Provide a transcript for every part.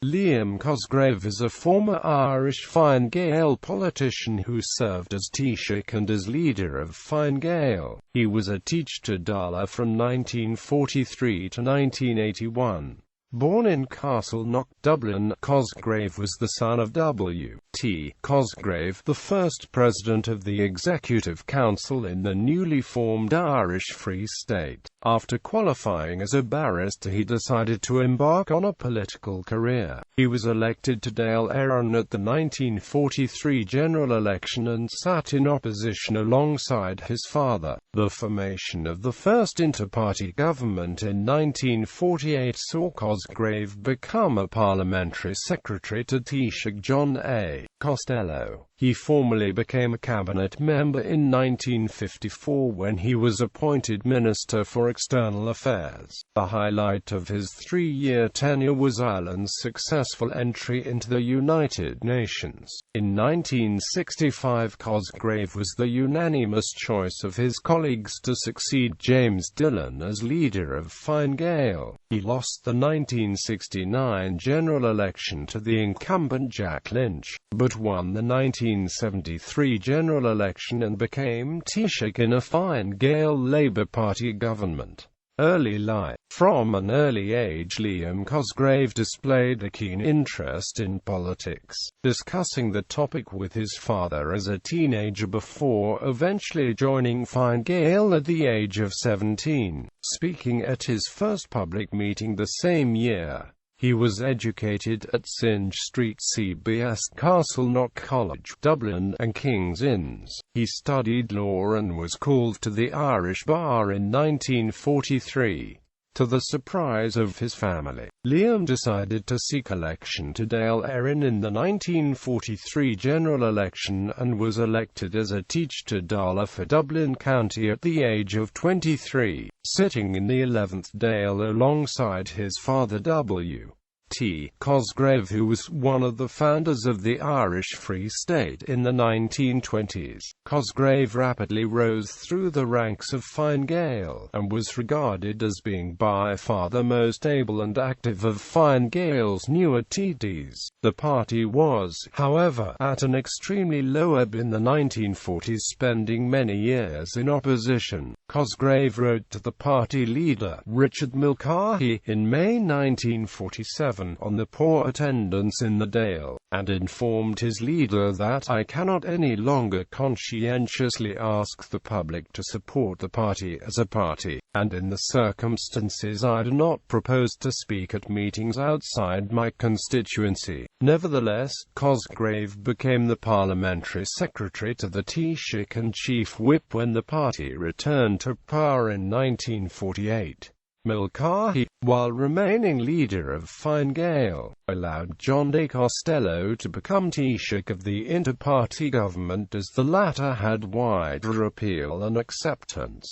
Liam Cosgrave is a former Irish Fine Gael politician who served as Taoiseach and as leader of Fine Gael. He was a Teachta Dála from 1943 to 1981. Born in Castleknock, Dublin, Cosgrave was the son of W.T. Cosgrave, the first president of the Executive Council in the newly formed Irish Free State. After qualifying as a barrister, he decided to embark on a political career. He was elected to Dáil Éireann at the 1943 general election and sat in opposition alongside his father. The formation of the first inter-party government in 1948 saw Cosgrave become a parliamentary secretary to Taoiseach John A. Costello. He formally became a cabinet member in 1954 when he was appointed Minister for External Affairs. The highlight of his three-year tenure was Ireland's successful entry into the United Nations. In 1965, Cosgrave was the unanimous choice of his colleagues to succeed James Dillon as leader of Fine Gael. He lost the 1969 general election to the incumbent Jack Lynch, but won the 1973 general election and became Taoiseach in a Fine Gael Labour Party government. Early life. From an early age, Liam Cosgrave displayed a keen interest in politics, discussing the topic with his father as a teenager before eventually joining Fine Gael at the age of 17. Speaking at his first public meeting the same year, he was educated at Synge Street CBS, Castleknock College, Dublin, and King's Inns. He studied law and was called to the Irish bar in 1943. To the surprise of his family, Liam decided to seek election to Dáil Éireann in the 1943 general election and was elected as a Teachta Dála for Dublin County at the age of 23, sitting in the 11th Dáil alongside his father W.T. Cosgrave, who was one of the founders of the Irish Free State in the 1920s. Cosgrave rapidly rose through the ranks of Fine Gael, and was regarded as being by far the most able and active of Fine Gael's newer TDs. The party was, however, at an extremely low ebb in the 1940s, spending many years in opposition. Cosgrave wrote to the party leader, Richard Mulcahy, in May 1947 on the poor attendance in the Dáil, and informed his leader that "I cannot any longer conscientiously ask the public to support the party as a party, and in the circumstances I do not propose to speak at meetings outside my constituency." Nevertheless, Cosgrave became the parliamentary secretary to the Taoiseach and chief whip when the party returned to power in 1948. Mulcahy, while remaining leader of Fine Gael, allowed John A. Costello to become Taoiseach of the inter-party government as the latter had wider appeal and acceptance.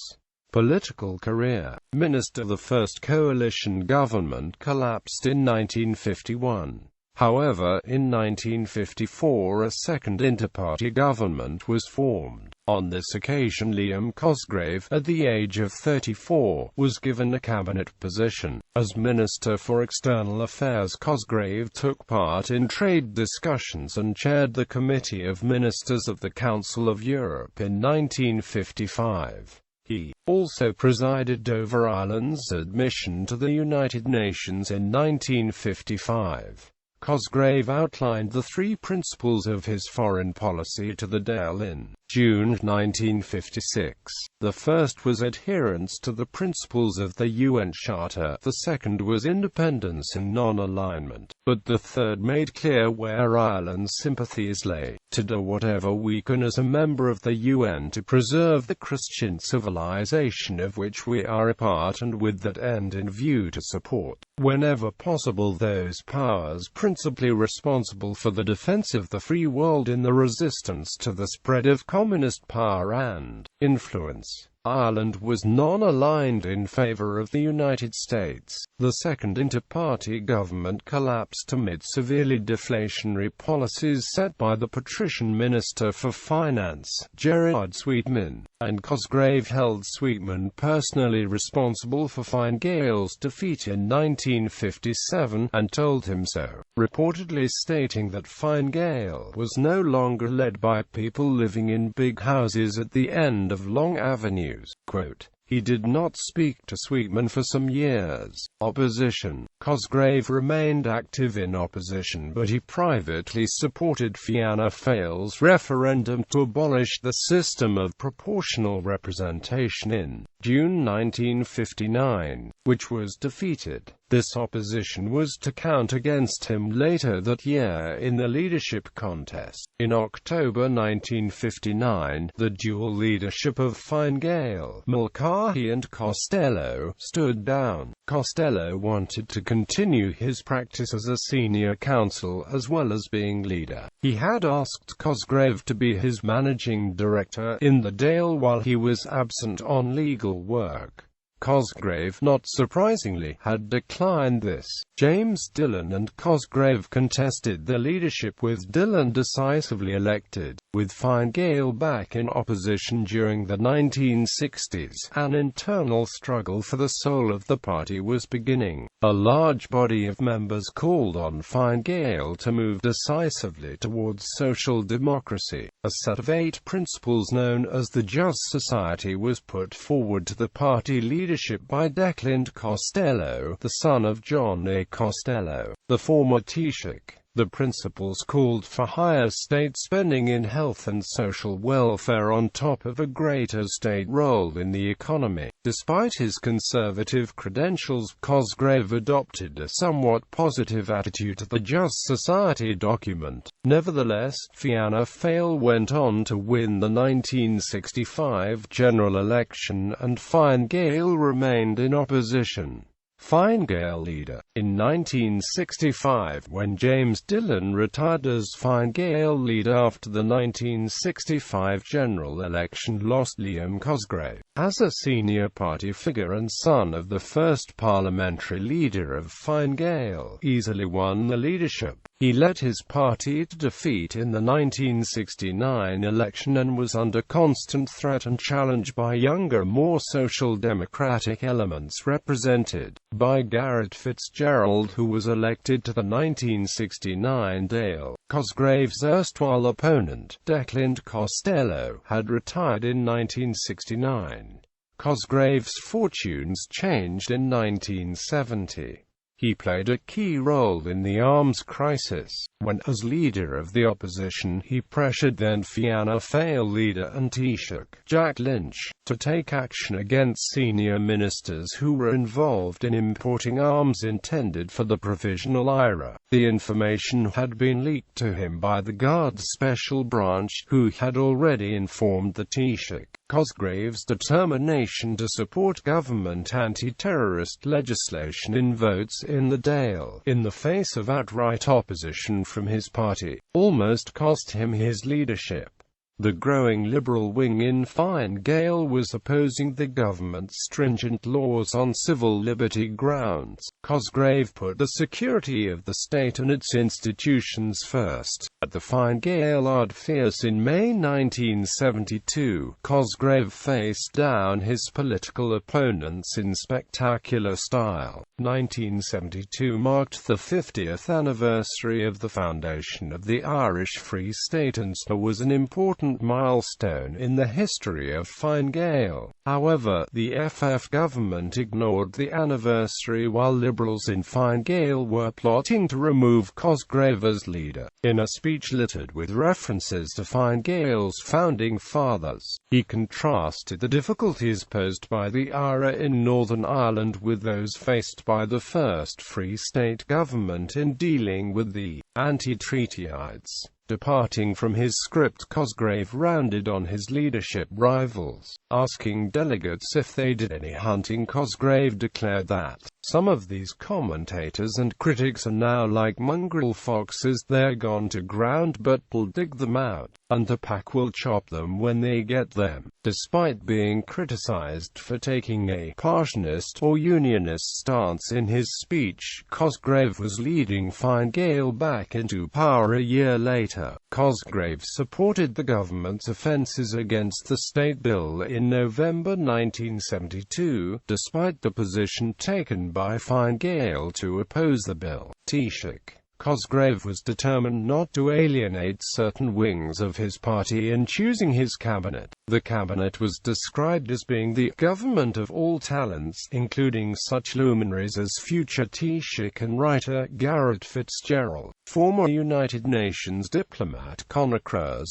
Political career. Minister. The first coalition government collapsed in 1951. However, in 1954 a second inter-party government was formed. On this occasion, Liam Cosgrave, at the age of 34, was given a cabinet position. As Minister for External Affairs, Cosgrave took part in trade discussions and chaired the Committee of Ministers of the Council of Europe in 1955. He also presided over Ireland's admission to the United Nations in 1955. Cosgrave outlined the three principles of his foreign policy to the Dáil in June 1956. The first was adherence to the principles of the UN Charter, the second was independence and non-alignment, but the third made clear where Ireland's sympathies lay: to do whatever we can as a member of the UN to preserve the Christian civilization of which we are a part, and with that end in view to support, whenever possible, those powers principally responsible for the defense of the free world in the resistance to the spread of communist power and influence. Ireland was non-aligned in favour of the United States. The second inter-party government collapsed amid severely deflationary policies set by the patrician Minister for Finance, Gerard Sweetman, and Cosgrave held Sweetman personally responsible for Fine Gael's defeat in 1957, and told him so, reportedly stating that Fine Gael was no longer led by people living in big houses at the end of long avenues. Quote, "He did not speak to Sweetman for some years." Opposition. Cosgrave remained active in opposition, but he privately supported Fianna Fáil's referendum to abolish the system of proportional representation in June 1959, which was defeated. This opposition was to count against him later that year in the leadership contest. In October 1959, the dual leadership of Fine Gael, Mulcahy and Costello, stood down. Costello wanted to continue his practice as a senior counsel as well as being leader. He had asked Cosgrave to be his managing director in the Dáil while he was absent on legal work. Cosgrave, not surprisingly, had declined this. James Dillon and Cosgrave contested the leadership, with Dillon decisively elected. With Fine Gael back in opposition during the 1960s, an internal struggle for the soul of the party was beginning. A large body of members called on Fine Gael to move decisively towards social democracy. A set of 8 principles known as the Just Society was put forward to the party leadership by Declan Costello, the son of John A. Costello, the former Taoiseach. The principles called for higher state spending in health and social welfare on top of a greater state role in the economy. Despite his conservative credentials, Cosgrave adopted a somewhat positive attitude to the Just Society document. Nevertheless, Fianna Fáil went on to win the 1965 general election, and Fine Gael remained in opposition. Fine Gael leader. In 1965, when James Dillon retired as Fine Gael leader after the 1965 general election, lost Liam Cosgrave. As a senior party figure and son of the first parliamentary leader of Fine Gael, easily won the leadership. He led his party to defeat in the 1969 election and was under constant threat and challenge by younger, more social democratic elements represented by Garrett Fitzgerald, who was elected to the 1969 Dáil. Cosgrave's erstwhile opponent, Declan Costello, had retired in 1969. Cosgrave's fortunes changed in 1970. He played a key role in the arms crisis, when, as leader of the opposition, he pressured then Fianna Fáil leader and Taoiseach, Jack Lynch, to take action against senior ministers who were involved in importing arms intended for the Provisional IRA. The information had been leaked to him by the Guards Special Branch, who had already informed the Taoiseach. Cosgrave's determination to support government anti-terrorist legislation in votes in the Dáil, in the face of outright opposition from his party, almost cost him his leadership. The growing liberal wing in Fine Gael was opposing the government's stringent laws on civil liberty grounds. Cosgrave put the security of the state and its institutions first. At the Fine Gael Ard Fierce in May 1972, Cosgrave faced down his political opponents in spectacular style. 1972 marked the 50th anniversary of the foundation of the Irish Free State and so was an important milestone in the history of Fine Gael. However, the FF government ignored the anniversary while Liberals in Fine Gael were plotting to remove Cosgrave as leader. In a speech littered with references to Fine Gael's founding fathers, he contrasted the difficulties posed by the IRA in Northern Ireland with those faced by the first Free State government in dealing with the anti-treatyites. Departing from his script, Cosgrave rounded on his leadership rivals. asking delegates if they did any hunting. Cosgrave declared that some of these commentators and critics are now like mongrel foxes, they're gone to ground but will dig them out, and the pack will chop them when they get them. Despite being criticized for taking a partisanist or unionist stance in his speech, Cosgrave was leading Fine Gael back into power a year later. Cosgrave supported the government's offences against the state bill in November 1972, despite the position taken by Fine Gael to oppose the bill. Taoiseach Cosgrave was determined not to alienate certain wings of his party in choosing his cabinet. The cabinet was described as being the government of all talents, including such luminaries as future Taoiseach and writer Garret FitzGerald, former United Nations diplomat Conor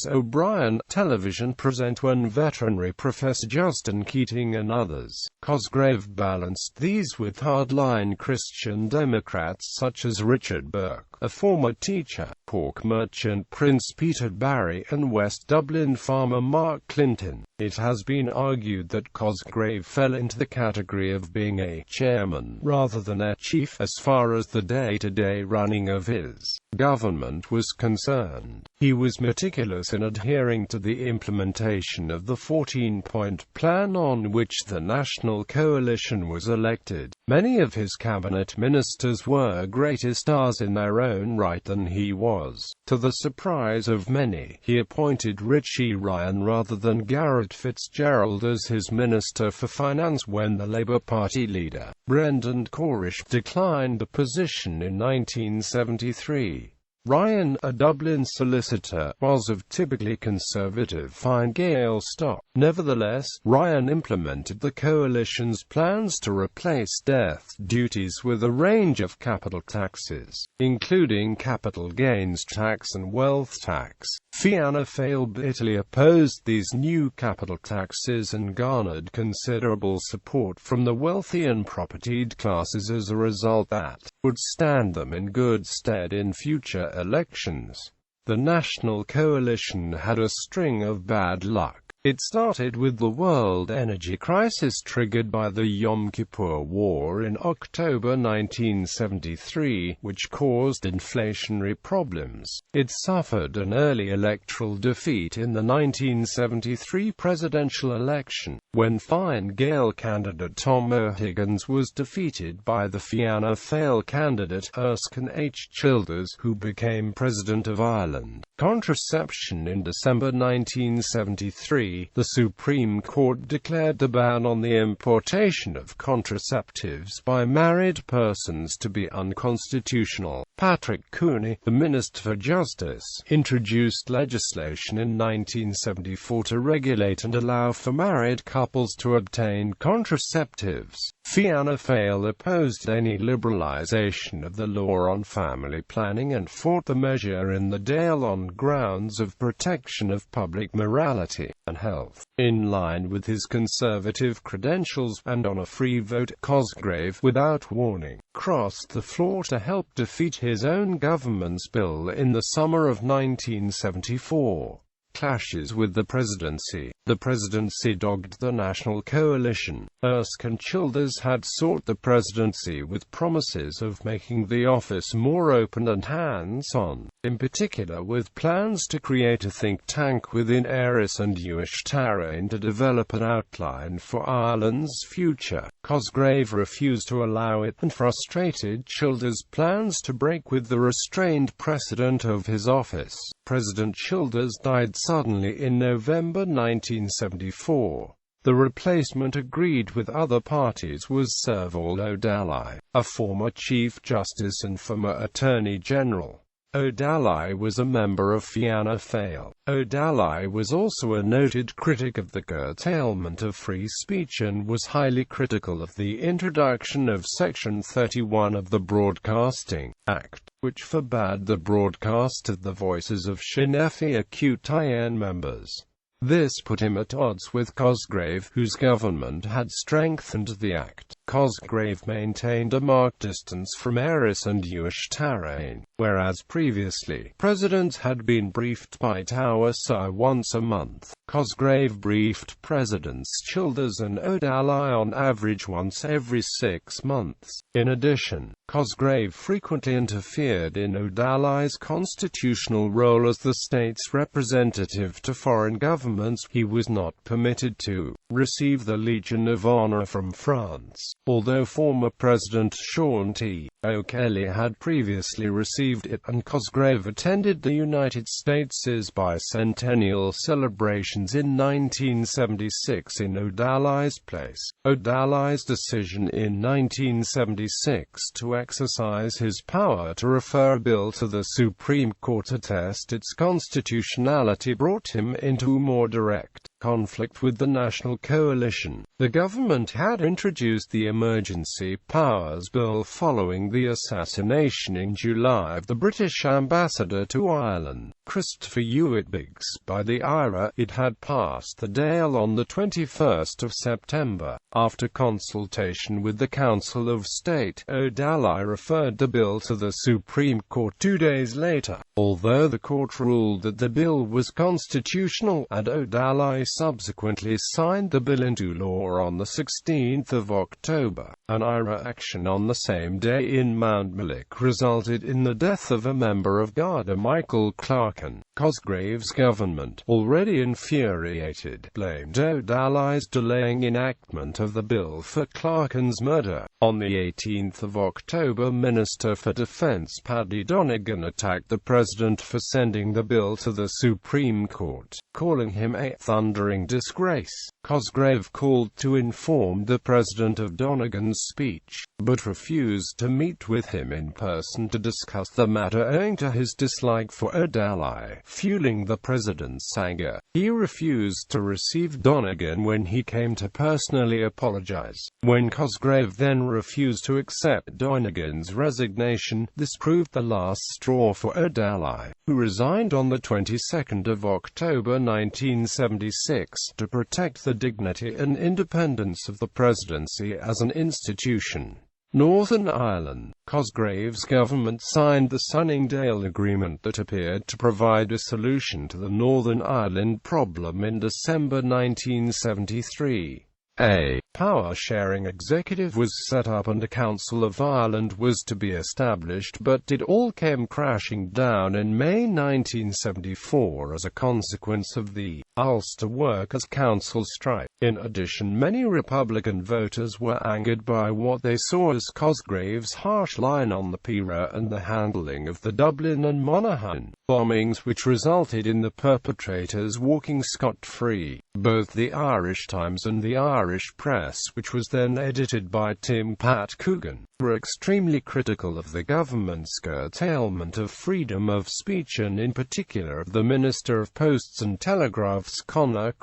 O'Brien, television presenter and veterinary professor Justin Keating and others. Cosgrave balanced these with hardline Christian Democrats such as Richard Burke, a former teacher, pork merchant Prince Peter Barry, and West Dublin farmer Mark Clinton. It has been argued that Cosgrave fell into the category of being a chairman rather than a chief as far as the day-to-day running of his government was concerned. He was meticulous in adhering to the implementation of the 14-point plan on which the National Coalition was elected. Many of his cabinet ministers were greater stars in their own right than he was. To the surprise of many, he appointed Richie Ryan rather than Garret FitzGerald as his Minister for Finance when the Labour Party leader, Brendan Corish, declined the position in 1973. Ryan, a Dublin solicitor, was of typically conservative Fine Gael stock. Nevertheless, Ryan implemented the coalition's plans to replace death duties with a range of capital taxes, including capital gains tax and wealth tax. Fianna Fáil bitterly opposed these new capital taxes and garnered considerable support from the wealthy and propertied classes as a result that would stand them in good stead in future elections. The National Coalition had a string of bad luck. It started with the world energy crisis triggered by the Yom Kippur War in October 1973, which caused inflationary problems. It suffered an early electoral defeat in the 1973 presidential election, when Fine Gael candidate Tom O'Higgins was defeated by the Fianna Fáil candidate Erskine H. Childers, who became President of Ireland. Contraception. In December 1973, the Supreme Court declared the ban on the importation of contraceptives by married persons to be unconstitutional. Patrick Cooney, the Minister for Justice, introduced legislation in 1974 to regulate and allow for married couples to obtain contraceptives. Fianna Fáil opposed any liberalisation of the law on family planning and fought the measure in the Dáil on grounds of protection of public morality and health. In line with his conservative credentials, and on a free vote, Cosgrave, without warning, crossed the floor to help defeat his own government's bill in the summer of 1974. Clashes with the presidency. The presidency dogged the National Coalition. Erskine Childers had sought the presidency with promises of making the office more open and hands-on, in particular with plans to create a think tank within Eris and Uachtaráin to develop an outline for Ireland's future. Cosgrave refused to allow it, and frustrated Childers' plans to break with the restrained precedent of his office. President Childers died suddenly in November 1974. The replacement, agreed with other parties, was Sir Paul O'Dallagh, a former Chief Justice and former Attorney General. O'Dallagh was a member of Fianna Fáil. O'Dallagh was also a noted critic of the curtailment of free speech and was highly critical of the introduction of Section 31 of the Broadcasting Act, which forbade the broadcast of the voices of Sinn Féin Acute members. This put him at odds with Cosgrave, whose government had strengthened the Act. Cosgrave maintained a marked distance from Eris and Uachtaráin, whereas previously, presidents had been briefed by Taoiseach once a month. Cosgrave briefed Presidents Childers and O'Daly on average once every 6 months. In addition, Cosgrave frequently interfered in O'Daly's constitutional role as the state's representative to foreign governments. He was not permitted to receive the Legion of Honor from France, although former President Sean T. O'Kelly had previously received it, and Cosgrave attended the United States' bicentennial celebrations in 1976 in O'Daly's place. O'Daly's decision in 1976 to exercise his power to refer a bill to the Supreme Court to test its constitutionality brought him into more direct conflict with the National Coalition. The government had introduced the Emergency Powers Bill following the assassination in July of the British ambassador to Ireland, Christopher Hewitt Biggs, by the IRA. It had passed the Dáil on the 21st of September. After consultation with the Council of State, O'Daly referred the bill to the Supreme Court 2 days later. Although the court ruled that the bill was constitutional, and O'Daly subsequently signed the bill into law on the 16th of October, an IRA action on the same day in Mountmellick resulted in the death of a member of Garda, Michael Clarkin. Cosgrave's government, already infuriated, blamed O'Daly's delaying enactment of the bill for Clarkin's murder. On the 18th of October, Minister for Defence Paddy Donegan attacked the president for sending the bill to the Supreme Court, calling him a thundering disgrace. Cosgrave called to inform the president of Donegan's speech, but refused to meet with him in person to discuss the matter owing to his dislike for O'Daly, fueling the president's anger. He refused to receive Donegan when he came to personally apologize. When Cosgrave then refused to accept Donegan's resignation, this proved the last straw for O'Daly, who resigned on the 22nd of October 1976 to protect the dignity and independence of the presidency as an institution. Northern Ireland. Cosgrave's government signed the Sunningdale Agreement that appeared to provide a solution to the Northern Ireland problem in December 1973. A power-sharing executive was set up and a Council of Ireland was to be established, but it all came crashing down in May 1974 as a consequence of the Ulster Workers' Council strike. In addition, many Republican voters were angered by what they saw as Cosgrave's harsh line on the PRA and the handling of the Dublin and Monaghan bombings, which resulted in the perpetrators walking scot-free. Both the Irish Times and the Irish Press, which was then edited by Tim Pat Coogan, were extremely critical of the government's curtailment of freedom of speech and in particular of the Minister of Posts and Telegraph's Conor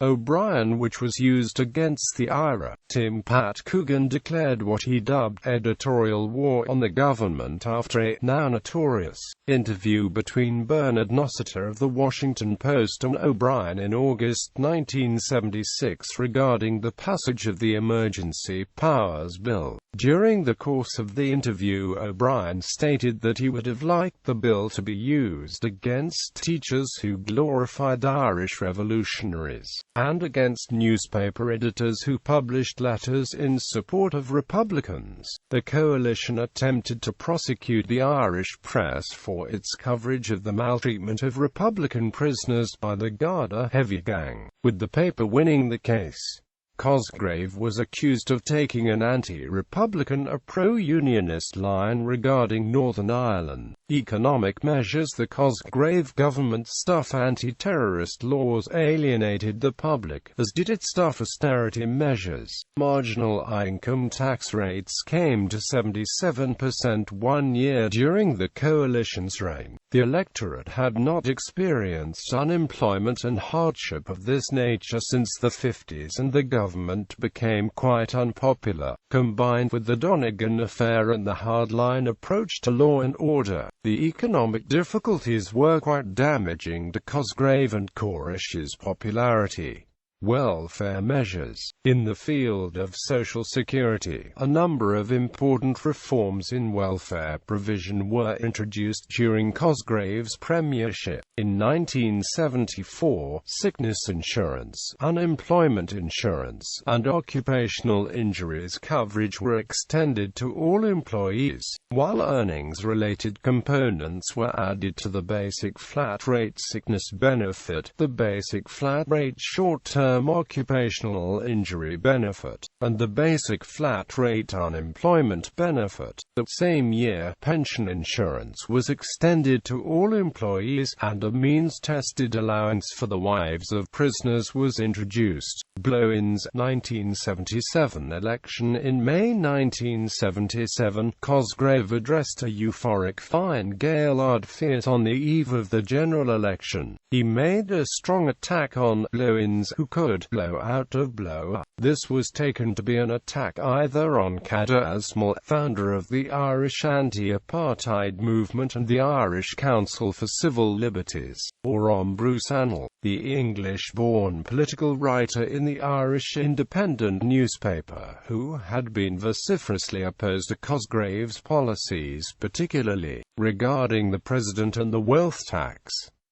O'Brien, which was used against the IRA. Tim Pat Coogan declared what he dubbed editorial war on the government after a now notorious interview between Bernard Nossiter of the Washington Post and O'Brien in August 1976 regarding the passage of the Emergency Powers Bill. During the course of the interview, O'Brien stated that he would have liked the bill to be used against teachers who glorified Irish revolutionaries, and against newspaper editors who published letters in support of Republicans. The coalition attempted to prosecute the Irish press for its coverage of the maltreatment of Republican prisoners by the Garda heavy gang, with the paper winning the case. Cosgrave was accused of taking an anti-Republican or pro-unionist line regarding Northern Ireland economic measures. The Cosgrave government's tough anti-terrorist laws alienated the public, as did its tough austerity measures. Marginal income tax rates came to 77% 1 year during the coalition's reign. The electorate had not experienced unemployment and hardship of this nature since the 50s, and the government became quite unpopular. Combined with the Donegan affair and the hardline approach to law and order, the economic difficulties were quite damaging to Cosgrave and Corish's popularity. welfare measures. In the field of social security, a number of important reforms in welfare provision were introduced during Cosgrave's premiership. In 1974, sickness insurance, unemployment insurance, and occupational injuries coverage were extended to all employees, while earnings-related components were added to the basic flat-rate sickness benefit, the basic flat-rate short-term occupational injury benefit, and the basic flat-rate unemployment benefit. The same year, pension insurance was extended to all employees, and a means-tested allowance for the wives of prisoners was introduced. Blow-ins. 1977 election. In May 1977, Cosgrave addressed a euphoric Fine Gael outfit on the eve of the general election. He made a strong attack on blow-ins who could blow out of blow up. This was taken to be an attack either on Teachta Dála, founder of the Irish anti-apartheid movement and the Irish Council for Civil Liberties, or on Bruce Annell, the English-born political writer in the Irish Independent newspaper, who had been vociferously opposed to Cosgrave's policies, particularly regarding the president and the wealth tax.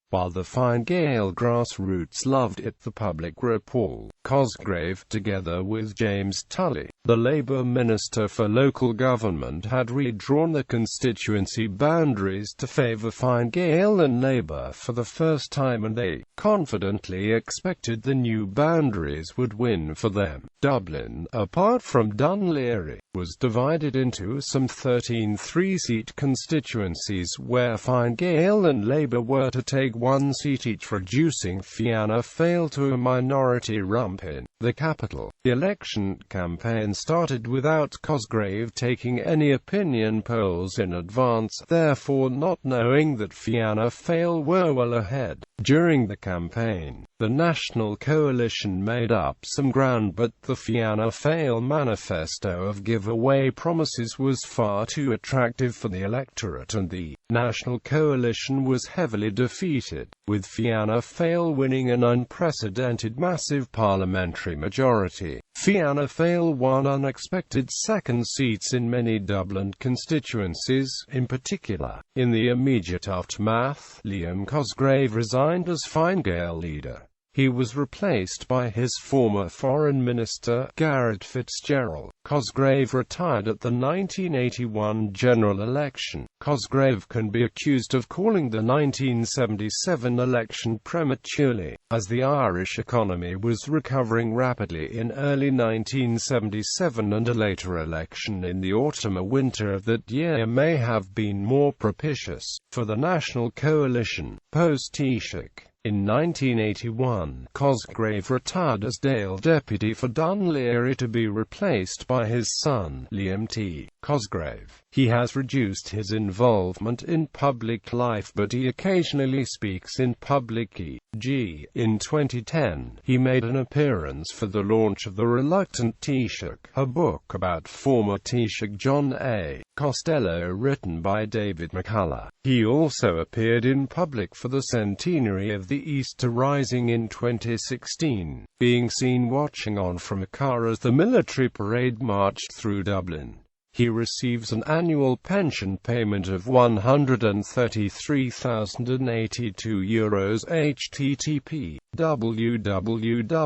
While the Fine Gael grassroots loved it, the public repelled Cosgrave. Together with James Tully, the Labour Minister for Local Government, had redrawn the constituency boundaries to favour Fine Gael and Labour for the first time, and they confidently expected the new boundaries would win for them. Dublin, apart from Dún Laoghaire, was divided into some 13 three-seat constituencies where Fine Gael and Labour were to take one seat each, reducing Fianna Fáil to a minority rump in the capital. The election campaign started without Cosgrave taking any opinion polls in advance, therefore not knowing that Fianna Fáil were well ahead. During the campaign, the National Coalition made up some ground, but the Fianna Fáil manifesto of giveaway promises was far too attractive for the electorate, and the National Coalition was heavily defeated, with Fianna Fáil winning an unprecedented massive parliamentary majority. Fianna Fáil won unexpected second seats in many Dublin constituencies. In particular, in the immediate aftermath, Liam Cosgrave resigned as Fine Gael leader. He was replaced by his former Foreign Minister, Garret Fitzgerald. Cosgrave retired at the 1981 general election. Cosgrave can be accused of calling the 1977 election prematurely, as the Irish economy was recovering rapidly in early 1977, and a later election in the autumn or winter of that year may have been more propitious for the National Coalition. Post-Taoiseach. In 1981, Cosgrave retired as Dáil deputy for Dún Laoghaire to be replaced by his son, Liam T. Cosgrave. He has reduced his involvement in public life, but he occasionally speaks in public, e.g. in 2010, he made an appearance for the launch of The Reluctant Taoiseach, a book about former Taoiseach John A. Costello written by David McCullough. He also appeared in public for the centenary of the Easter Rising in 2016, being seen watching on from a car as the military parade marched through Dublin. He receives an annual pension payment of €133,082. http www.rteiu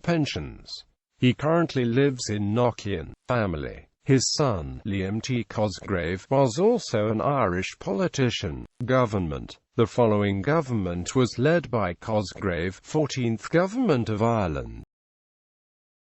pensions. He currently lives in Knockhill. Family. His son, Liam T. Cosgrave, was also an Irish politician. Government. The following government was led by Cosgrave, 14th Government of Ireland.